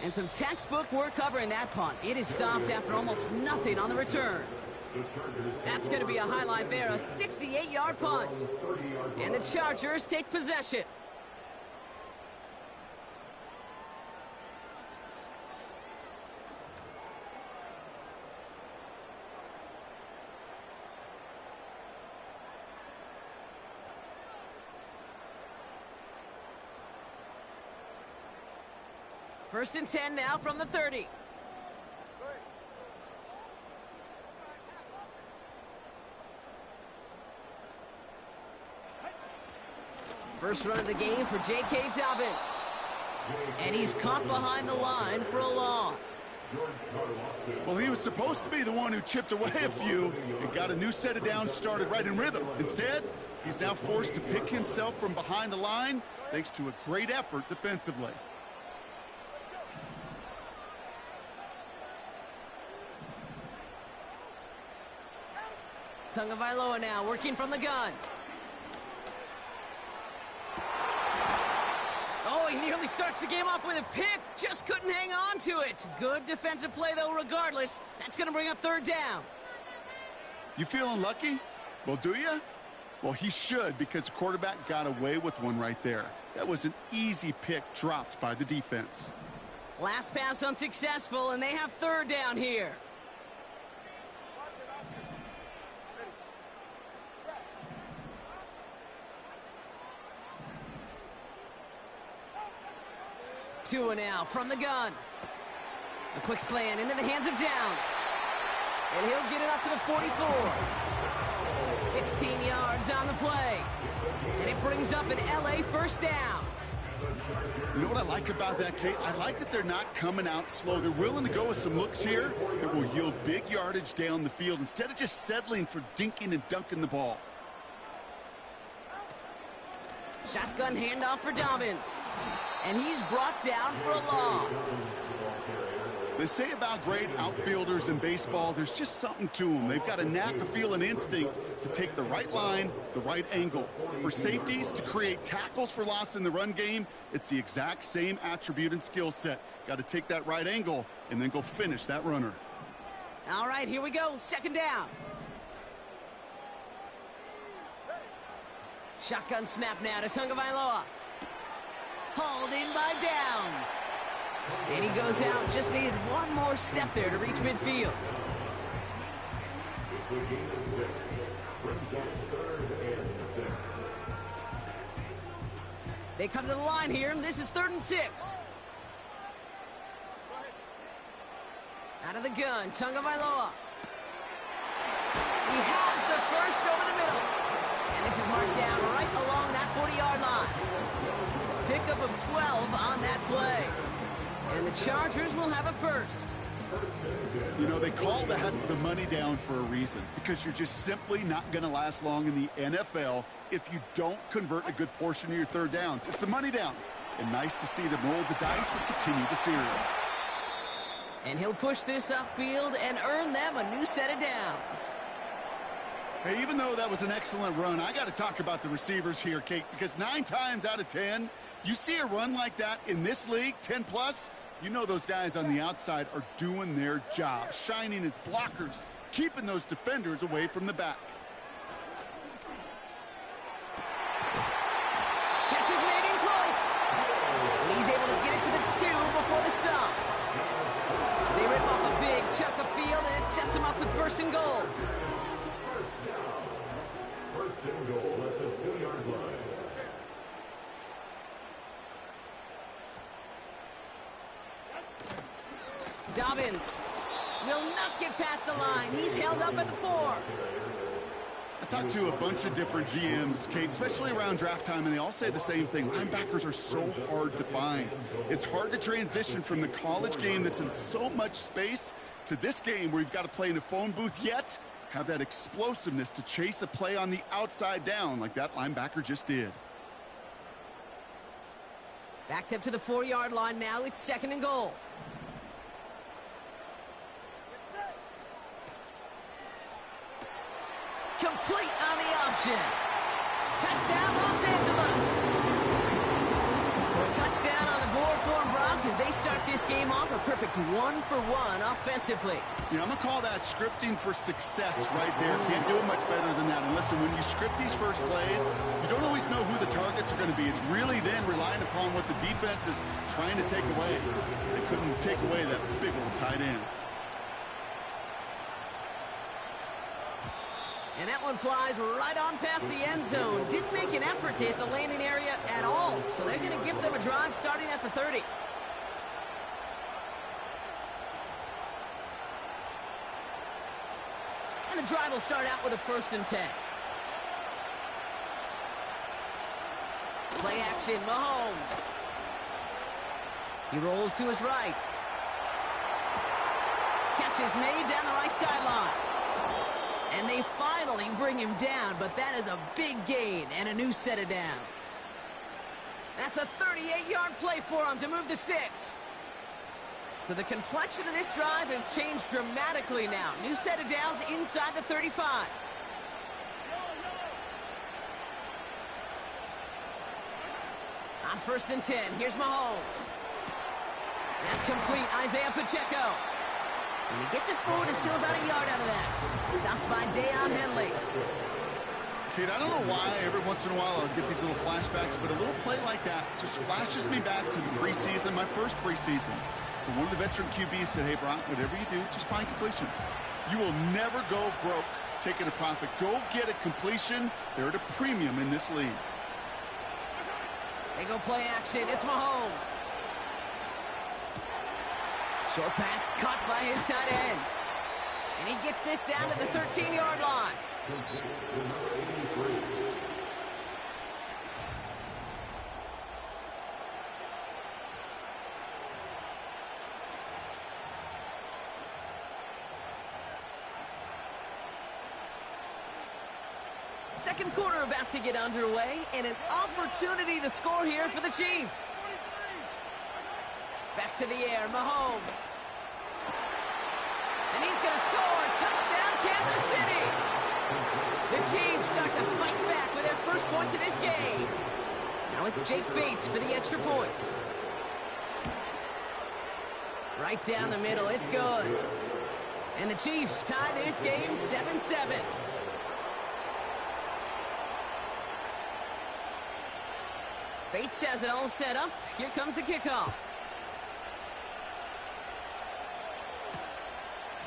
And some textbook work covering that punt. It is stopped after almost nothing on the return. That's going to be a highlight there, a 68-yard punt. And the Chargers take possession. First and 10 now from the 30. First run of the game for J.K. Dobbins. And he's caught behind the line for a loss. Well, he was supposed to be the one who chipped away a few and got a new set of downs started right in rhythm. Instead, he's now forced to pick himself from behind the line thanks to a great effort defensively. Tagovailoa now working from the gun. Oh, he nearly starts the game off with a pick. Just couldn't hang on to it. Good defensive play, though, regardless. That's going to bring up third down. You feeling lucky? Well, do you? Well, he should, because the quarterback got away with one right there. That was an easy pick dropped by the defense. Last pass unsuccessful, and they have third down here. Tua now from the gun. A quick slant into the hands of Downs. And he'll get it up to the 44. 16 yards on the play. And it brings up an LA first down. You know what I like about that, Kate? I like that they're not coming out slow. They're willing to go with some looks here that will yield big yardage down the field instead of just settling for dinking and dunking the ball. Shotgun handoff for Dobbins. And he's brought down for a loss. They say about great outfielders in baseball, there's just something to them. They've got a knack, a feel, and instinct to take the right line, the right angle. For safeties, to create tackles for loss in the run game, it's the exact same attribute and skill set. Got to take that right angle and then go finish that runner. All right, here we go. Second down. Shotgun snap now to Tagovailoa. Hauled in by Downs. And he goes out. Just needed one more step there to reach midfield. They come to the line here. This is 3rd and 6. Out of the gun, Tagovailoa. He has the first over the middle. And this is marked down right along that 40-yard line. Pickup of 12 on that play. And the Chargers will have a first. You know, they call that the money down for a reason, because you're just simply not going to last long in the NFL if you don't convert a good portion of your third downs. It's the money down. And nice to see them roll the dice and continue the series. And he'll push this upfield and earn them a new set of downs. Hey, even though that was an excellent run, I got to talk about the receivers here, Kate, because 9 times out of 10, you see a run like that in this league, 10+, you know those guys on the outside are doing their job, shining as blockers, keeping those defenders away from the back. Catch is made in close. And he's able to get it to the 2 before the stop. They rip off a big chunk of field, and it sets him up with 1st and goal. First and goal at the 2-yard line. Dobbins will not get past the line. He's held up at the 4. I talked to a bunch of different GMs, Kate, especially around draft time, and they all say the same thing. Linebackers are so hard to find. It's hard to transition from the college game that's in so much space to this game where you've got to play in a phone booth, yet have that explosiveness to chase a play on the outside down like that linebacker just did. Backed up to the 4-yard line now. It's 2nd and goal. Complete on the option. Touchdown, Los Angeles. So a touchdown on the board for them, Brock, as they start this game off a perfect 1-for-1 offensively. Yeah, I'm going to call that scripting for success right there. Can't do it much better than that. And listen, when you script these first plays, you don't always know who the targets are going to be. It's really then relying upon what the defense is trying to take away. They couldn't take away that big old tight end. And that one flies right on past the end zone. Didn't make an effort to hit the landing area at all. So they're going to give them a drive starting at the 30. And the drive will start out with a 1st and 10. Play action, Mahomes. He rolls to his right. Catch is made down the right sideline. And they finally bring him down, but that is a big gain and a new set of downs. That's a 38-yard play for him to move the sticks. So the complexion of this drive has changed dramatically now. New set of downs inside the 35. On 1st and 10, here's Mahomes. That's complete, Isaiah Pacheco. And he gets it forward, is still about a yard out of that. Stopped by Deion Henley. Kate, I don't know why every once in a while I'll get these little flashbacks, but a little play like that just flashes me back to the preseason, my first preseason. And one of the veteran QBs said, hey, Brock, whatever you do, just find completions. You will never go broke taking a profit. Go get a completion. They're at a premium in this league. They go play action. It's Mahomes. Short pass caught by his tight end. And he gets this down to the 13-yard line. Second quarter about to get underway, and an opportunity to score here for the Chiefs. Back to the air, Mahomes. And he's going to score. Touchdown, Kansas City. The Chiefs start to fight back with their first points of this game. Now it's Jake Bates for the extra point. Right down the middle, it's good. And the Chiefs tie this game 7-7. Bates has it all set up. Here comes the kickoff.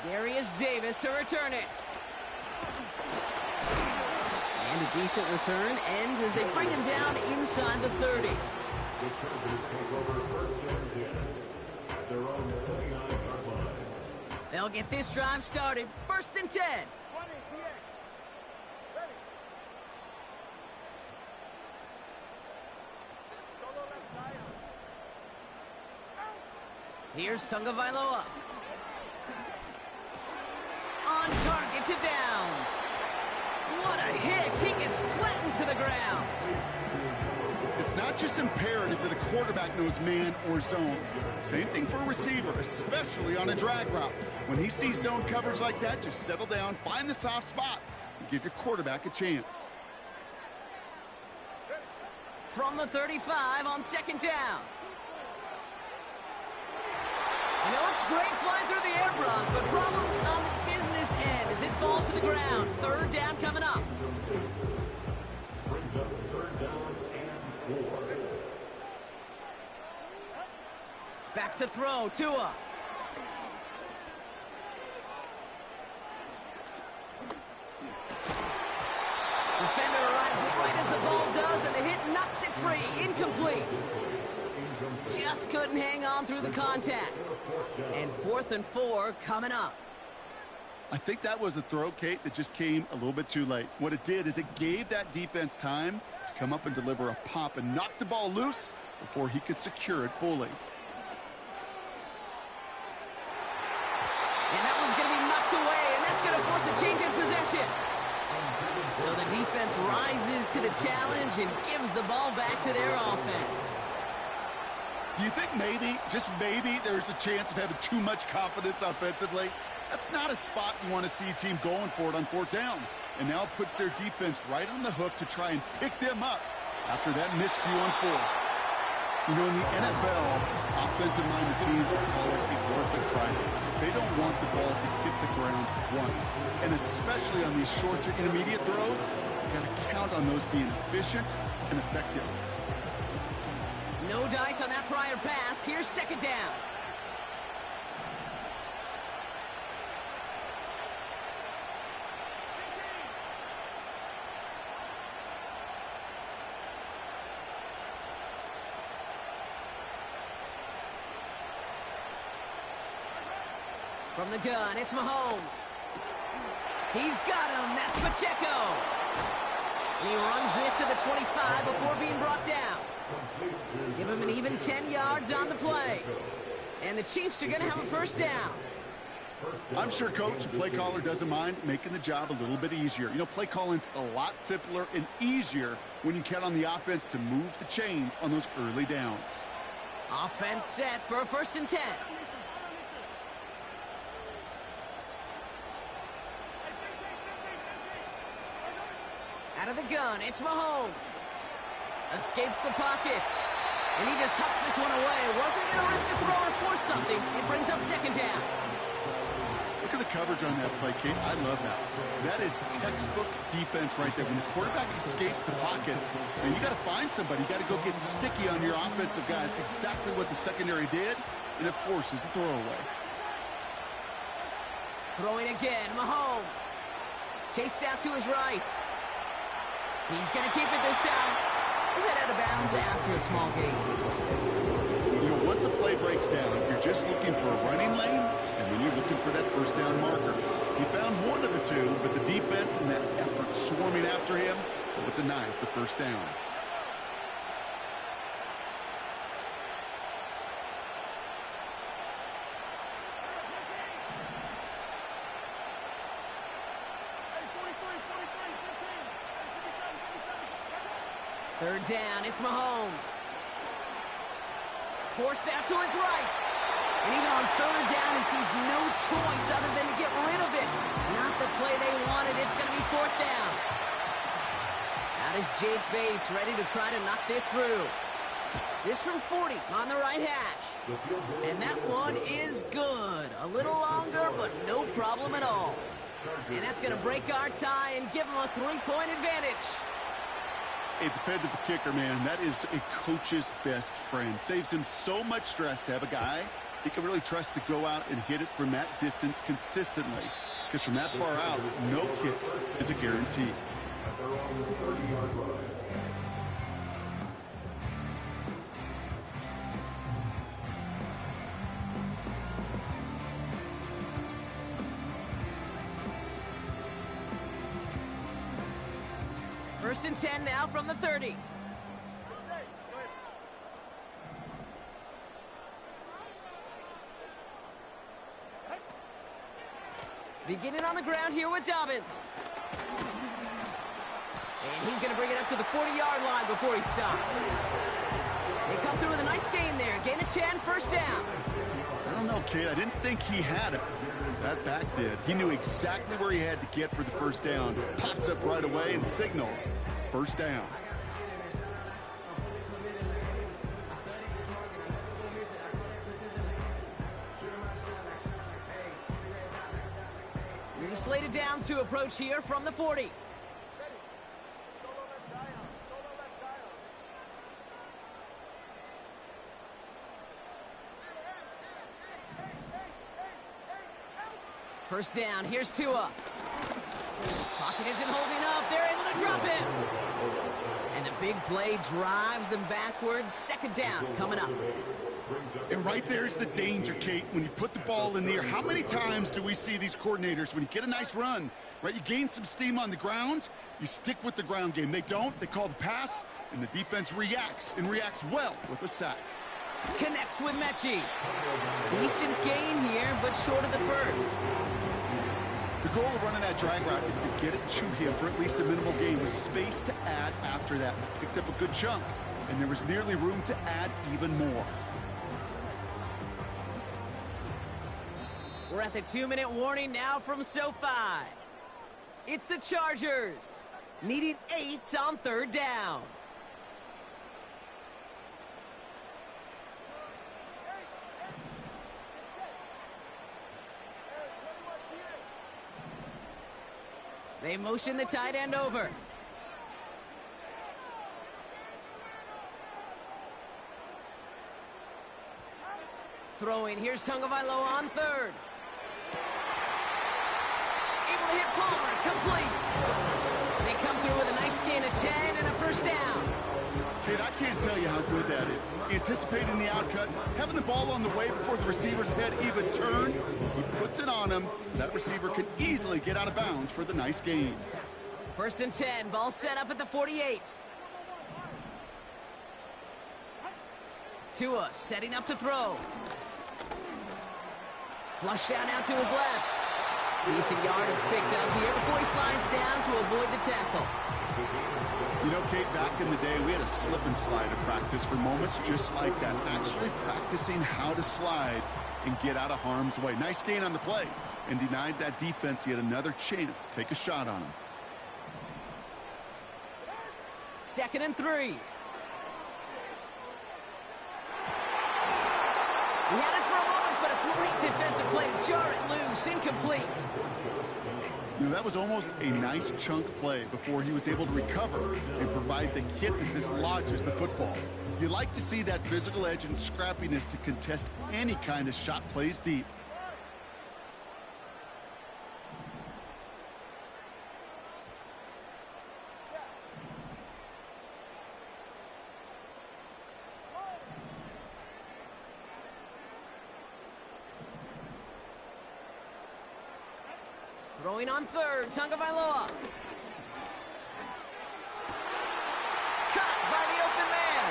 Darius Davis to return it. And a decent return ends as they bring him down inside the 30. They'll get this drive started. 1st and 10. Here's Tagovailoa. On target to Downs. What a hit. He gets flattened to the ground. It's not just imperative that a quarterback knows man or zone. Same thing for a receiver, especially on a drag route. When he sees zone coverage like that, just settle down, find the soft spot, and give your quarterback a chance. From the 35 on 2nd down. And it looks great flying through the air, Brock, but problems on the business end as it falls to the ground. 3rd down coming up. Brings up 3rd down and 4. Back to throw, Tua. Defender arrives right as the ball does, and the hit knocks it free. Incomplete. Just couldn't hang on through the contact. And 4th and 4 coming up. I think that was a throw, Kate, that just came a little bit too late. What it did is it gave that defense time to come up and deliver a pop and knock the ball loose before he could secure it fully. And that one's going to be knocked away, and that's going to force a change in possession. So the defense rises to the challenge and gives the ball back to their offense. Do you think maybe, just maybe, there's a chance of having too much confidence offensively? That's not a spot you want to see a team going for it on 4th down. And now it puts their defense right on the hook to try and pick them up after that miscue on 4th. You know, in the NFL, offensive-minded teams will call it a perfect Friday. They don't want the ball to hit the ground once. And especially on these short to intermediate throws, you got to count on those being efficient and effective. No dice on that prior pass. Here's second down. From the gun, it's Mahomes. He's got him. That's Pacheco. And he runs this to the 25 before being brought down. Give him an even 10 yards on the play. And the Chiefs are going to have a first down. I'm sure Coach, play caller, doesn't mind making the job a little bit easier. You know, play calling's a lot simpler and easier when you count on the offense to move the chains on those early downs. Offense set for a 1st and 10. Out of the gun, it's Mahomes. Escapes the pocket. And he just hucks this one away. Wasn't going to risk a throw or force something. It brings up second down. Look at the coverage on that play, Kate. I love that. That is textbook defense right there. When the quarterback escapes the pocket, and you got to find somebody. You got to go get sticky on your offensive guy. It's exactly what the secondary did, and it forces the throw away. Throwing again, Mahomes. Chased out to his right. He's going to keep it this time. He'll head out of bounds after a small gain. You know, once a play breaks down, you're just looking for a running lane, and then you're looking for that first down marker. He found one of the two, but the defense and that effort swarming after him, but denies the first down. Third down, it's Mahomes. Forced out to his right. And even on third down, he sees no choice other than to get rid of it. Not the play they wanted. It's going to be 4th down. Out is Jake Bates, ready to try to knock this through. This from 40 on the right hash. And that one is good. A little longer, but no problem at all. And that's going to break our tie and give him a 3-point advantage. A dependable kicker, man, that is a coach's best friend. Saves him so much stress to have a guy he can really trust to go out and hit it from that distance consistently. Because from that far out, no kick is a guarantee. First and 10 now from the 30. Beginning on the ground here with Dobbins. And he's going to bring it up to the 40-yard line before he stops. They come through with a nice gain there. Gain of 10, first down. I don't know, kid. I didn't think he had it. That back did. He knew exactly where he had to get for the first down. Pops up right away and signals first down. New slated downs to approach here from the 40. First down, here's Tua. Pocket isn't holding up. They're able to drop him. And the big play drives them backwards. Second down coming up. And right there's the danger, Kate. When you put the ball in the air, how many times do we see these coordinators, when you get a nice run, right, you gain some steam on the ground, you stick with the ground game. They don't. They call the pass, and the defense reacts, and reacts well with a sack. Connects with Mechie. Decent gain here, but short of the first. The goal of running that drag route is to get it to him for at least a minimal gain with space to add after that. Picked up a good chunk, and there was nearly room to add even more. We're at the 2-minute warning now from SoFi. It's the Chargers, needing 8 on third down. They motion the tight end over. Throwing, here's Tagovailoa on third. Able to hit Palmer, complete. They come through with a nice gain of 10 and a first down. Kid, I can't tell you how good that is. Anticipating the outcut, having the ball on the way before the receiver's head even turns, he puts it on him so that receiver can easily get out of bounds for the nice gain. First and 10, ball set up at the 48. Tua setting up to throw. Flush down out to his left. Decent yardage picked up here before he slides down to avoid the tackle. You know, Kate, back in the day, we had a slip and slide at practice for moments just like that. Actually practicing how to slide and get out of harm's way. Nice gain on the play, and denied that defense yet another chance to take a shot on him. Second and 3. He had it for a moment, but a great defensive play to jar it loose. Incomplete. You know, that was almost a nice chunk play before he was able to recover and provide the hit that dislodges the football. You like to see that physical edge and scrappiness to contest any kind of shot plays deep. Throwing on third, Tagovailoa. Cut by the open man.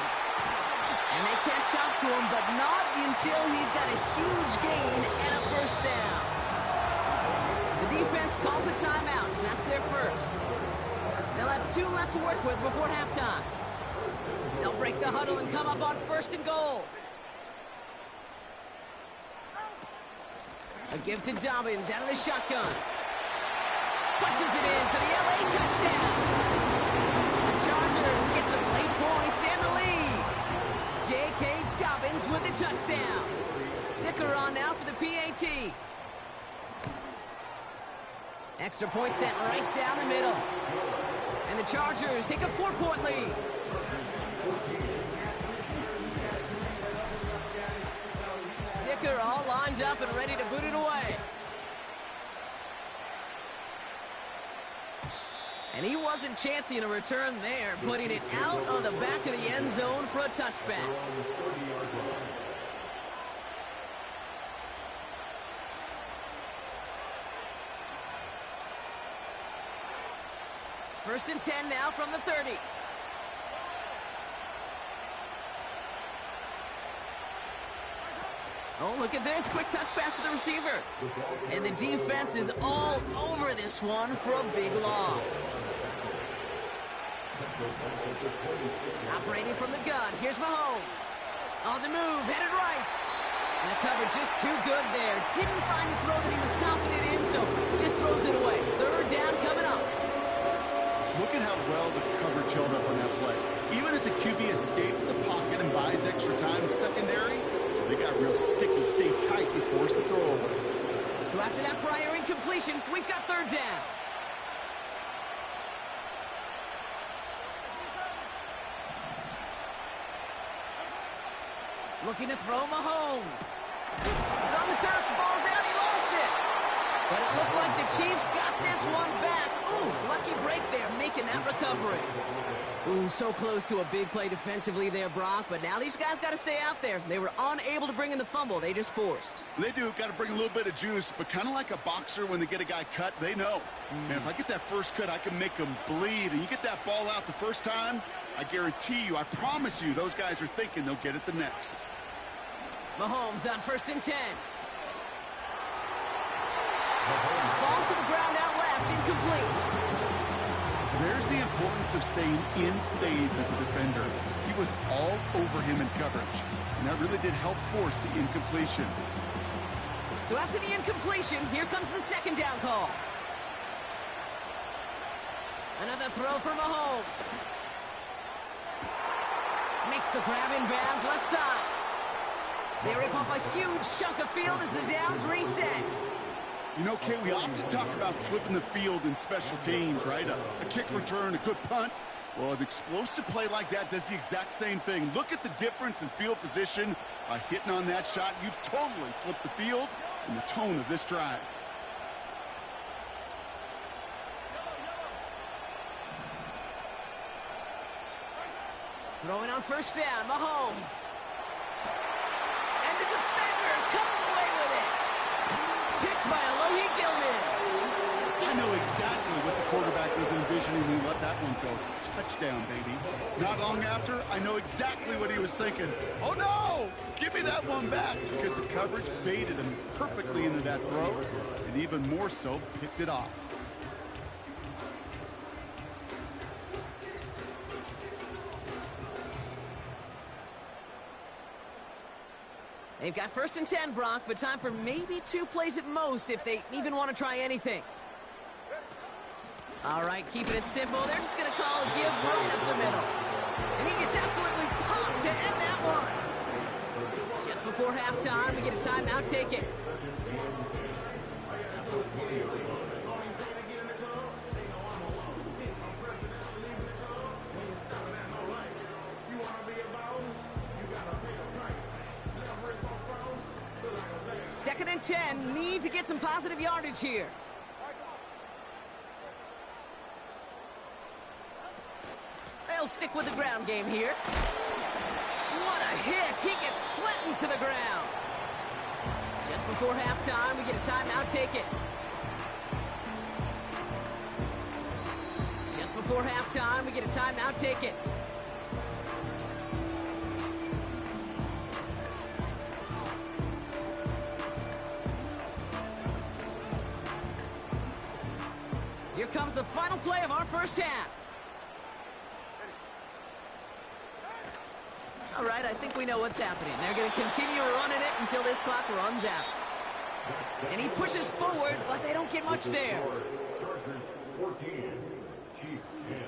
And they catch up to him, but not until he's got a huge gain and a first down. The defense calls a timeout, so that's their first. They'll have 2 left to work with before halftime. They'll break the huddle and come up on first and goal. A give to Dobbins out of the shotgun. Punches it in for the LA touchdown. The Chargers get some late points and the lead. J.K. Dobbins with the touchdown. Dicker on now for the PAT. Extra point sent right down the middle. And the Chargers take a 4-point lead. Dicker all lined up and ready to boot it away. And he wasn't chancing a return there, putting it out of the back of the end zone for a touchback. First and 10 now from the 30. Oh, look at this. Quick touch pass to the receiver. And the defense is all over this one for a big loss. Operating from the gun. Here's Mahomes. On the move. Headed right. And the coverage just too good there. Didn't find the throw that he was confident in, so just throws it away. Third down coming up. Look at how well the coverage held up on that play. Even as the QB escapes the pocket and buys extra time secondary, they got real sticky, stay tight and force the throw away. So after that prior incompletion, we've got third down. Looking to throw Mahomes. It's on the turf, the ball's out, he lost it. But it looked like the Chiefs got this one back. Ooh, lucky break there, making that recovery. Ooh, so close to a big play defensively there, Brock, but now these guys got to stay out there. They were unable to bring in the fumble. They just forced. They do. Got to bring a little bit of juice, but kind of like a boxer when they get a guy cut, they know. Man, if I get that first cut, I can make them bleed. And you get that ball out the first time, I guarantee you, I promise you, those guys are thinking they'll get it the next. Mahomes on first and 10. Falls to the ground out left, incomplete. There's the importance of staying in phase as a defender. He was all over him in coverage, and that really did help force the incompletion. So after the incompletion, here comes the second down call. Another throw for Mahomes. Makes the grab in bounds left side. They rip off a huge chunk of field as the downs reset. You know, Kate, we often talk about flipping the field in special teams, right? A kick return, a good punt. Well, an explosive play like that does the exact same thing. Look at the difference in field position. By hitting on that shot, you've totally flipped the field and the tone of this drive. Throwing on first down, Mahomes. And the defender comes away with it. Picked by Alohi Gilman. I know exactly what the quarterback was envisioning when he let that one go. Touchdown, baby. Not long after, I know exactly what he was thinking. Oh, no! Give me that one back, because the coverage baited him perfectly into that throw, and even more so, picked it off. They've got 1st and 10, Brock, but time for maybe 2 plays at most if they even want to try anything. All right, keeping it simple. They're just going to call a give right up the middle. And he gets absolutely popped to end that one. Just before halftime, we get a timeout taken. Second and 10, need to get some positive yardage here. They'll stick with the ground game here. What a hit! He gets flattened to the ground. Just before halftime, we get a timeout taken. Just before halftime, we get a timeout taken. Here comes the final play of our first half. All right, I think we know what's happening. They're going to continue running it until this clock runs out. And he pushes forward, but they don't get much there. Chargers 14, Chiefs 10.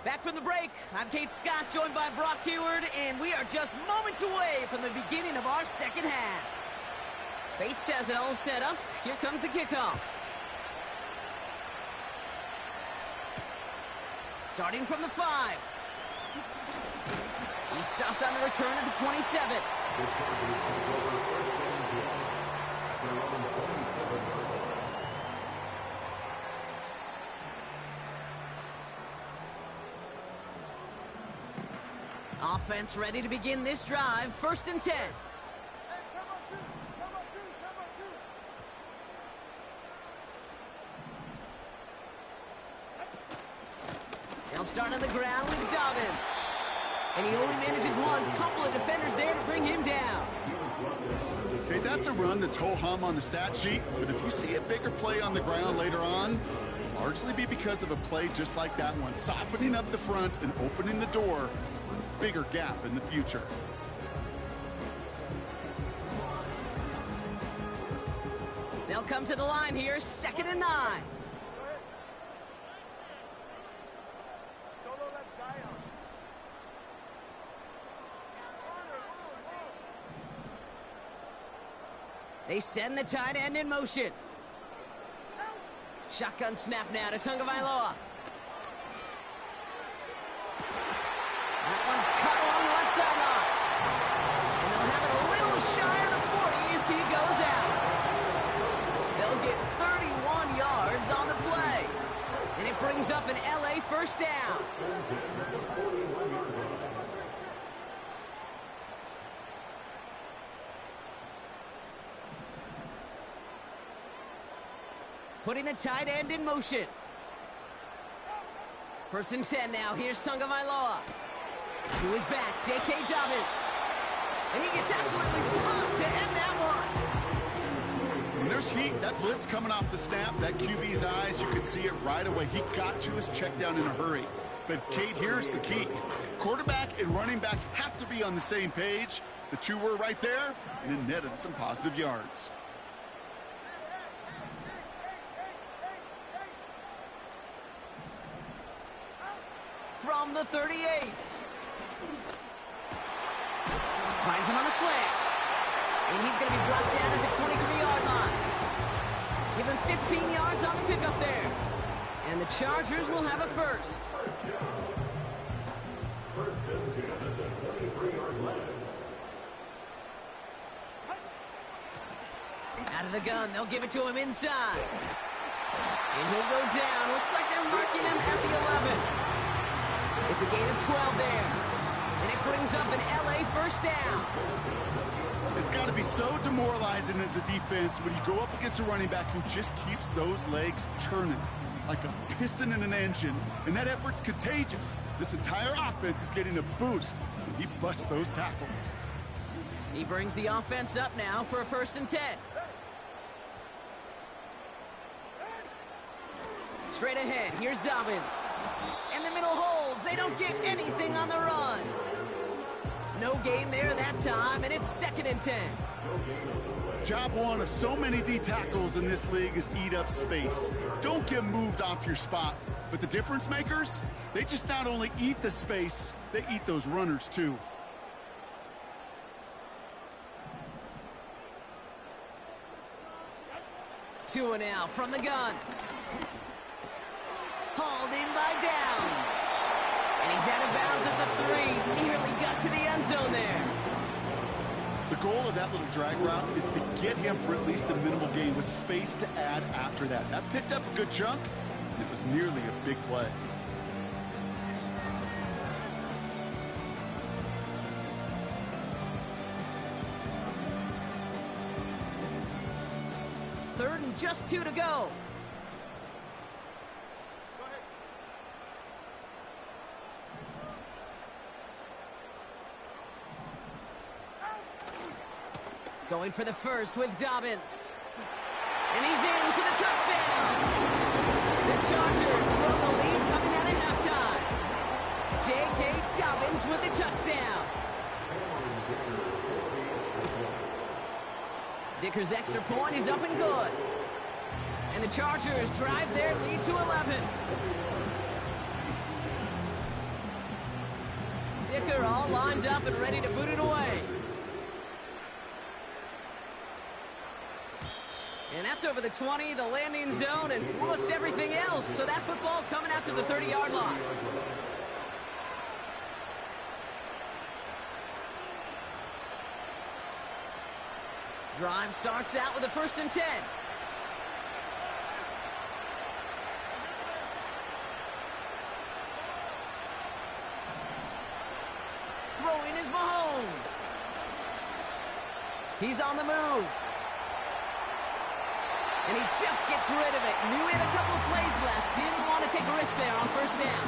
Back from the break, I'm Kate Scott, joined by Brock Heward, and we are just moments away from the beginning of our second half. Bates has it all set up. Here comes the kickoff. Starting from the 5. He's stopped on the return at the 27. Offense ready to begin this drive. 1st and 10. They'll start on the ground with Dobbins. And he only manages one. Couple of defenders there to bring him down. Okay, that's a run that's ho-hum on the stat sheet, but if you see a bigger play on the ground later on, largely be because of a play just like that one, softening up the front and opening the door for a bigger gap in the future. They'll come to the line here, 2nd and 9. They send the tight end in motion. Shotgun snap now to Tagovailoa. That one's cut along the left sideline. And they'll have it a little shy of the 40 as he goes out. They'll get 31 yards on the play. And it brings up an LA first down. Putting the tight end in motion. 1st and 10 now. Here's Tagovailoa. To his back, J.K. Dobbins. And he gets absolutely popped to end that one. there's heat. That blitz coming off the snap, that QB's eyes, you could see it right away. He got to his check down in a hurry. But, Kate, here's the key. Quarterback and running back have to be on the same page. The two were right there, and it netted some positive yards. From the 38. Finds him on the slant. And he's going to be brought down at the 23-yard line. Give him 15 yards on the pickup there. And the Chargers will have a first. First and 10 at the 23-yard line. Out of the gun, they'll give it to him inside. And he'll go down. Looks like they're marking him at the 11. It's a gain of 12 there. And it brings up an LA first down. It's got to be so demoralizing as a defense when you go up against a running back who just keeps those legs churning like a piston in an engine, and that effort's contagious. This entire offense is getting a boost when he busts those tackles. He brings the offense up now for a 1st and 10. Straight ahead, here's Dobbins. And the middle holds. They don't get anything on the run. No gain there that time, and it's 2nd and 10. Job one of so many D tackles in this league is eat up space. Don't get moved off your spot. But the difference makers, they just not only eat the space, they eat those runners too. Two and out from the gun. Hauled in by Downs. And he's out of bounds at the 3. Nearly got to the end zone there. The goal of that little drag route is to get him for at least a minimal gain with space to add after that. That picked up a good chunk, and it was nearly a big play. Third and just 2 to go. Going for the first with Dobbins. And he's in for the touchdown. The Chargers throw the lead coming out of halftime. J.K. Dobbins with the touchdown. Dicker's extra point is up and good. And the Chargers drive their lead to 11. Dicker all lined up and ready to boot it away. And that's over the 20, the landing zone, and almost everything else. So that football coming out to the 30-yard line. Drive starts out with a 1st and 10. Throwing is Mahomes. He's on the move. And he just gets rid of it. Knew he had a couple of plays left. Didn't want to take a risk there on 1st down.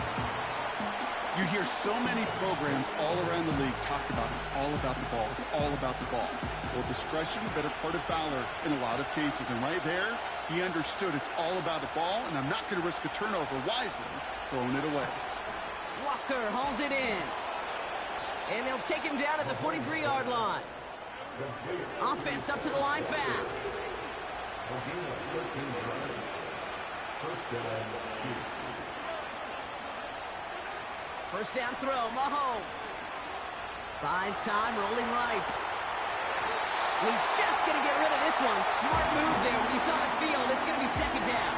You hear so many programs all around the league talk about it's all about the ball. It's all about the ball. Well, discretion, the better part of valor in a lot of cases. And right there, he understood it's all about the ball, and I'm not going to risk a turnover wisely, throwing it away. Walker hauls it in. And they'll take him down at the 43-yard line. Offense up to the line fast. First down throw, Mahomes. Buys time, rolling right. And he's just going to get rid of this one. Smart move there when he saw the field. It's going to be 2nd down.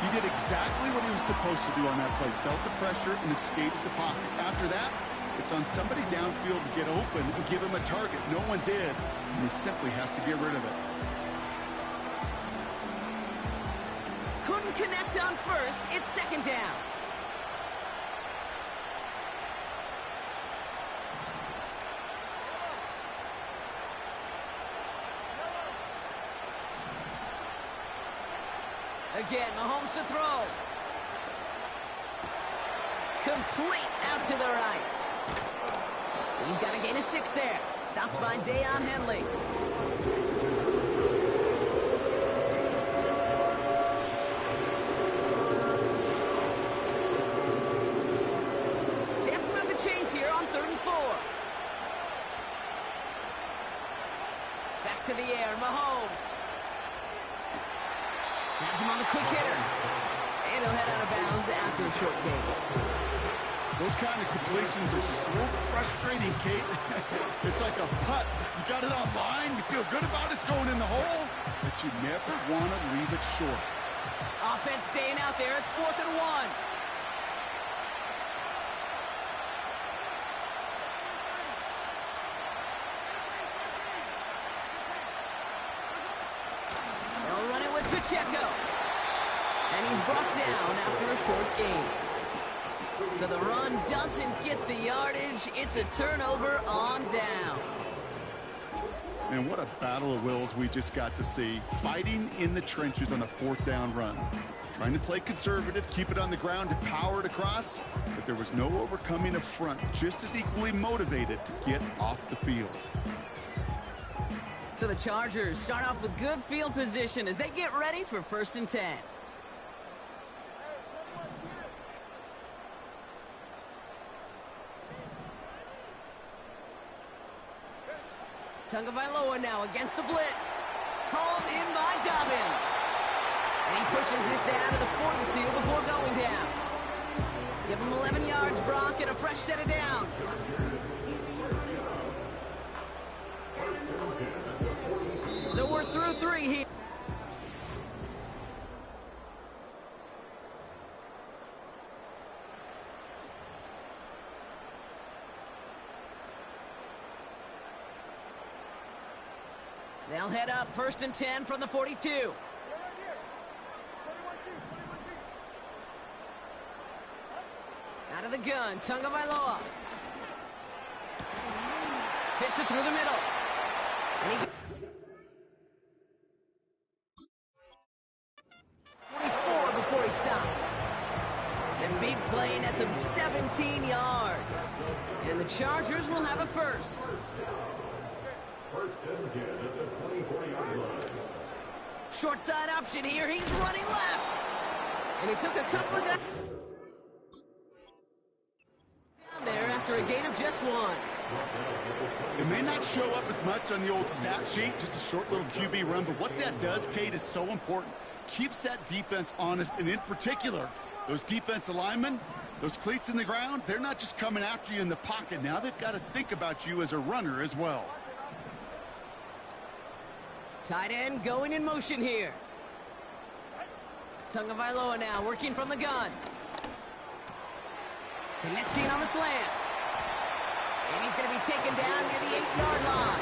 He did exactly what he was supposed to do on that play. Felt the pressure and escapes the pocket. After that, it's on somebody downfield to get open and give him a target. No one did, and he simply has to get rid of it. Couldn't connect on 1st. It's 2nd down. Again, Mahomes to throw. Complete out to the right. He's got a gain of 6 there. Stopped by Deion Henley. to the air. Mahomes has him on the quick hitter. And he'll head out of bounds after a short gain. Those kind of completions are so frustrating, Kate. It's like a putt. You got it on line, you feel good about it's going in the hole, but you never want to leave it short. Offense staying out there. It's 4th and 1. They'll run it with Pacheco. And he's brought down after a short gain. So the run doesn't get the yardage. It's a turnover on downs. And what a battle of wills we just got to see. Fighting in the trenches on a 4th down run. Trying to play conservative, keep it on the ground and power it across. But there was no overcoming a front just as equally motivated to get off the field. So the Chargers start off with good field position as they get ready for 1st and 10. Tagovailoa now against the blitz. Hauled in by Dobbins. And he pushes this down to the 42 before going down. Give him 11 yards, Brock, and a fresh set of downs. So we're through 3 here. They'll head up 1st and 10 from the 42. Out of the gun, Tagovailoa. Fits it through the middle. And he 24 before he stopped. And big play nets him 17 yards. And the Chargers will have a first. 1st and 10 at the 24-yard line. Short side option here. He's running left. And he took a couple of guys down there after a gain of just 1. It may not show up as much on the old stat sheet, just a short little QB run, but what that does, Kate, is so important. Keeps that defense honest, and in particular, those defensive linemen, those cleats in the ground, they're not just coming after you in the pocket. Now they've got to think about you as a runner as well. Tight end going in motion here. Tagovailoa now working from the gun. Connecting on the slant. And he's going to be taken down near the 8-yard line.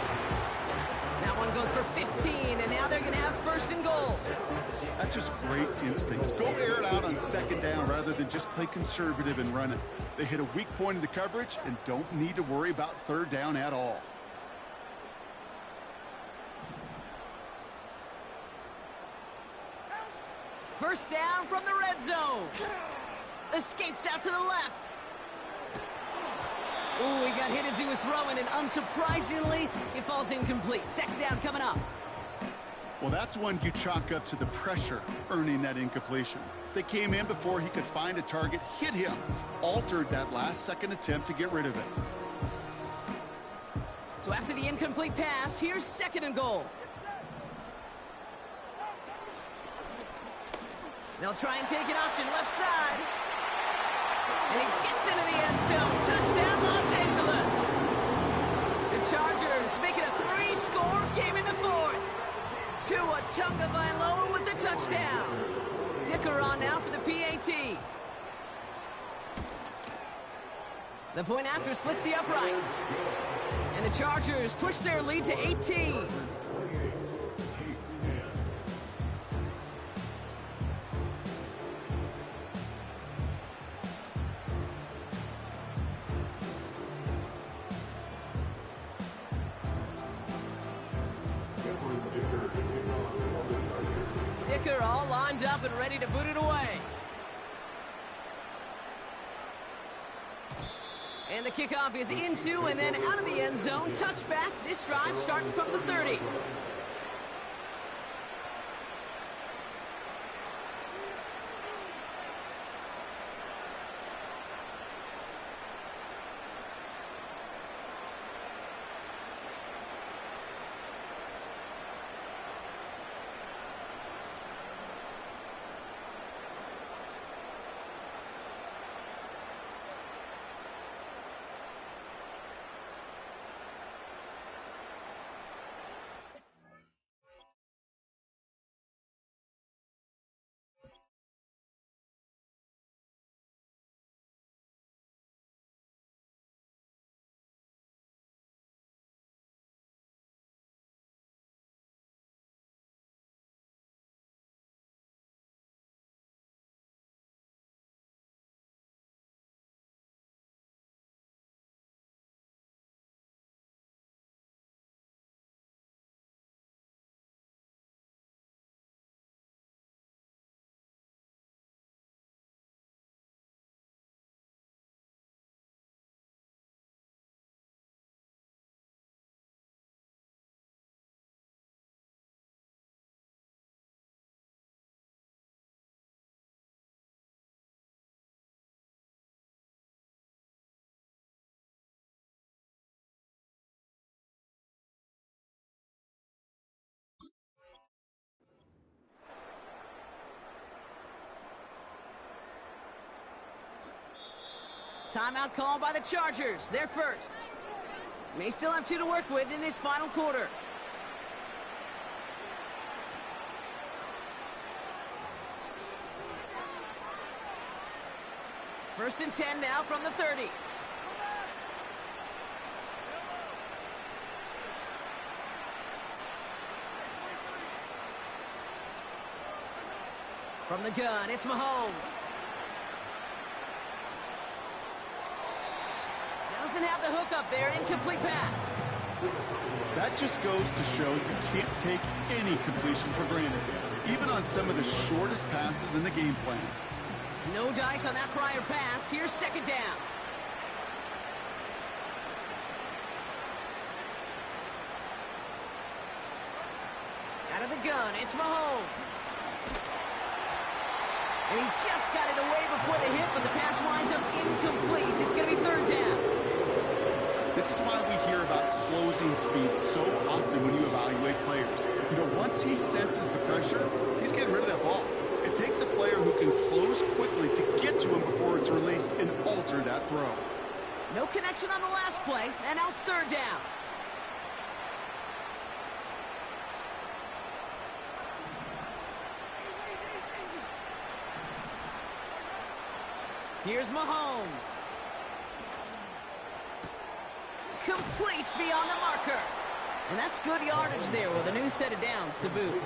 That one goes for 15, and now they're going to have 1st and goal. That's just great instincts. Go air it out on 2nd down rather than just play conservative and run it. They hit a weak point in the coverage and don't need to worry about 3rd down at all. First down from the red zone. Escapes out to the left. Ooh, he got hit as he was throwing, and unsurprisingly, it falls incomplete. 2nd down coming up. Well, that's one you chalk up to the pressure earning that incompletion. They came in before he could find a target, hit him, altered that last-second attempt to get rid of it. So after the incomplete pass, here's 2nd and goal. They'll try and take an option left side. And he gets into the end zone. Touchdown, Los Angeles. The Chargers make it a 3-score game in the 4th. Tua Tagovailoa with the touchdown. Dicker on now for the PAT. The point after splits the uprights. And the Chargers push their lead to 18. Dicker all lined up and ready to boot it away. And the kickoff is into and then out of the end zone. Touchback. This drive starting from the 30. Timeout called by the Chargers. They're first. May still have 2 to work with in this final quarter. First and 10 now from the 30. From the gun, it's Mahomes. Doesn't have the hook up there. Incomplete pass. That just goes to show you can't take any completion for granted, even on some of the shortest passes in the game plan. No dice on that prior pass. Here's second down. Out of the gun, it's Mahomes. And he just got it away before the hit, but the pass winds up incomplete. It's going to be third down. This is why we hear about closing speed so often when you evaluate players. You know, once he senses the pressure, he's getting rid of that ball. It takes a player who can close quickly to get to him before it's released and alter that throw. No connection on the last play, and now it's third down. Here's Mahomes. Complete beyond the marker. And that's good yardage there with a new set of downs to boot.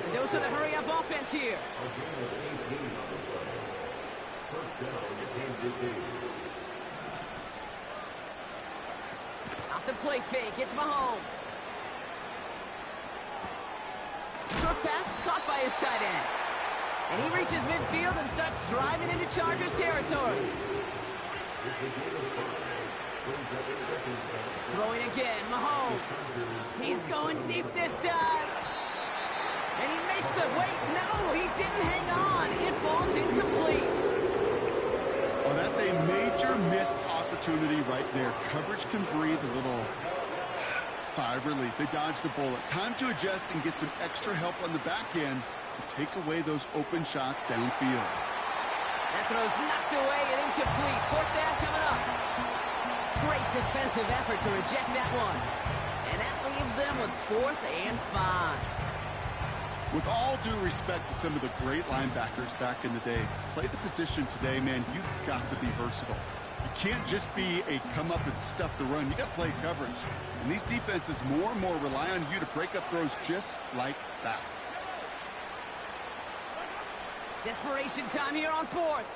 A dose of the hurry-up offense here. Off the play fake, it's Mahomes. Short pass caught by his tight end. And he reaches midfield and starts driving into Chargers territory. Throwing again, Mahomes. He's going deep this time. And he makes the wait. No, he didn't hang on. It falls incomplete. Oh, that's a major missed opportunity right there. Coverage can breathe a little sigh of relief. They dodged a bullet. Time to adjust and get some extra help on the back end to take away those open shots downfield. That throw's knocked away and incomplete. Fourth down coming up. Great defensive effort to reject that one. And that leaves them with 4th and 5. With all due respect to some of the great linebackers back in the day, to play the position today, man, you've got to be versatile. You can't just be a come up and stuff the run. You got to play coverage. And these defenses more and more rely on you to break up throws just like that. Desperation time here on 4th.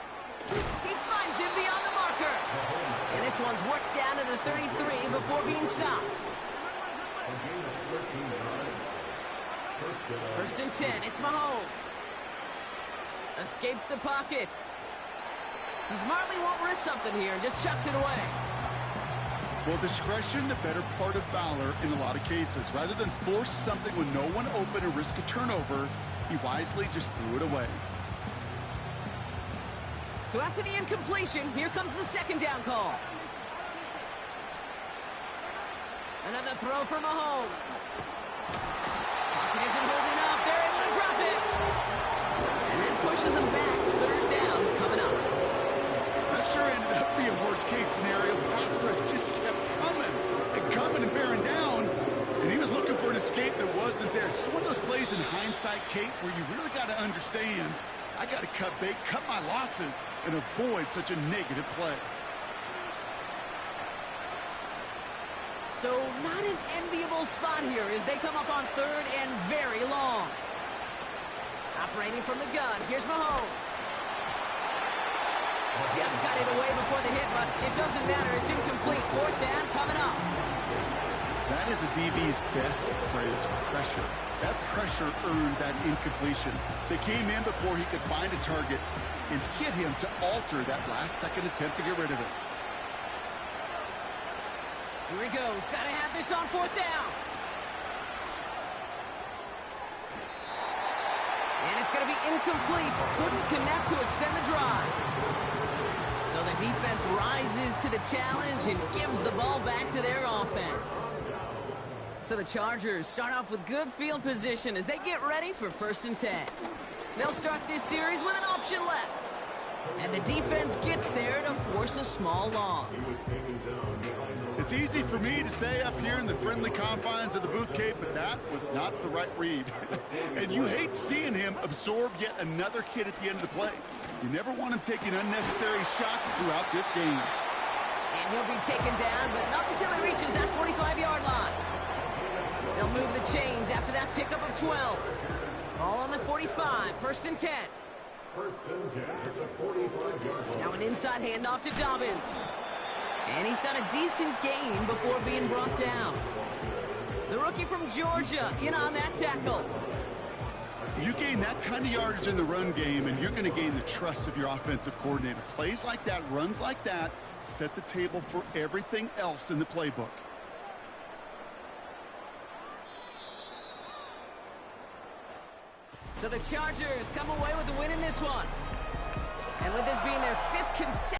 He finds him beyond the marker. And this one's worked down to the 33 before being stopped. First and 10, it's Mahomes. Escapes the pocket. He smartly won't risk something here and just chucks it away. Well, discretion, the better part of valor in a lot of cases. Rather than force something when no one open and risk a turnover, he wisely just threw it away. So after the incompletion, here comes the second down call. Another throw for Mahomes. Pocket isn't holding up. They're able to drop it. And that pushes them back. Third down coming up. That sure ended up being worst-case scenario. Pass rush just kept coming and bearing down. And he was looking for an escape that wasn't there. Just one of those plays in hindsight, Kate, where you really got to understand, I got to cut bait, cut my losses, and avoid such a negative play. So not an enviable spot here as they come up on third and very long. Operating from the gun, here's Mahomes. Just got it away before the hit, but it doesn't matter. It's incomplete. Fourth down coming up. That is a DB's best friend, pressure. That pressure earned that incompletion. They came in before he could find a target and hit him to alter that last-second attempt to get rid of it. Here he goes. Got to have this on fourth down. And it's going to be incomplete. Couldn't connect to extend the drive. So the defense rises to the challenge and gives the ball back to their offense. So the Chargers start off with good field position as they get ready for 1st and 10. They'll start this series with an option left. And the defense gets there to force a small loss. It's easy for me to say up here in the friendly confines of the booth, Kate, but that was not the right read. And you hate seeing him absorb yet another hit at the end of the play. You never want him taking unnecessary shots throughout this game. And he'll be taken down, but not until he reaches that 45-yard line. They'll move the chains after that pickup of 12. Ball on the 45, 1st and 10. Now an inside handoff to Dobbins. And he's got a decent gain before being brought down. The rookie from Georgia in on that tackle. You gain that kind of yardage in the run game, and you're going to gain the trust of your offensive coordinator. Plays like that, runs like that, set the table for everything else in the playbook. So the Chargers come away with the win in this one. And with this being their 5th consecutive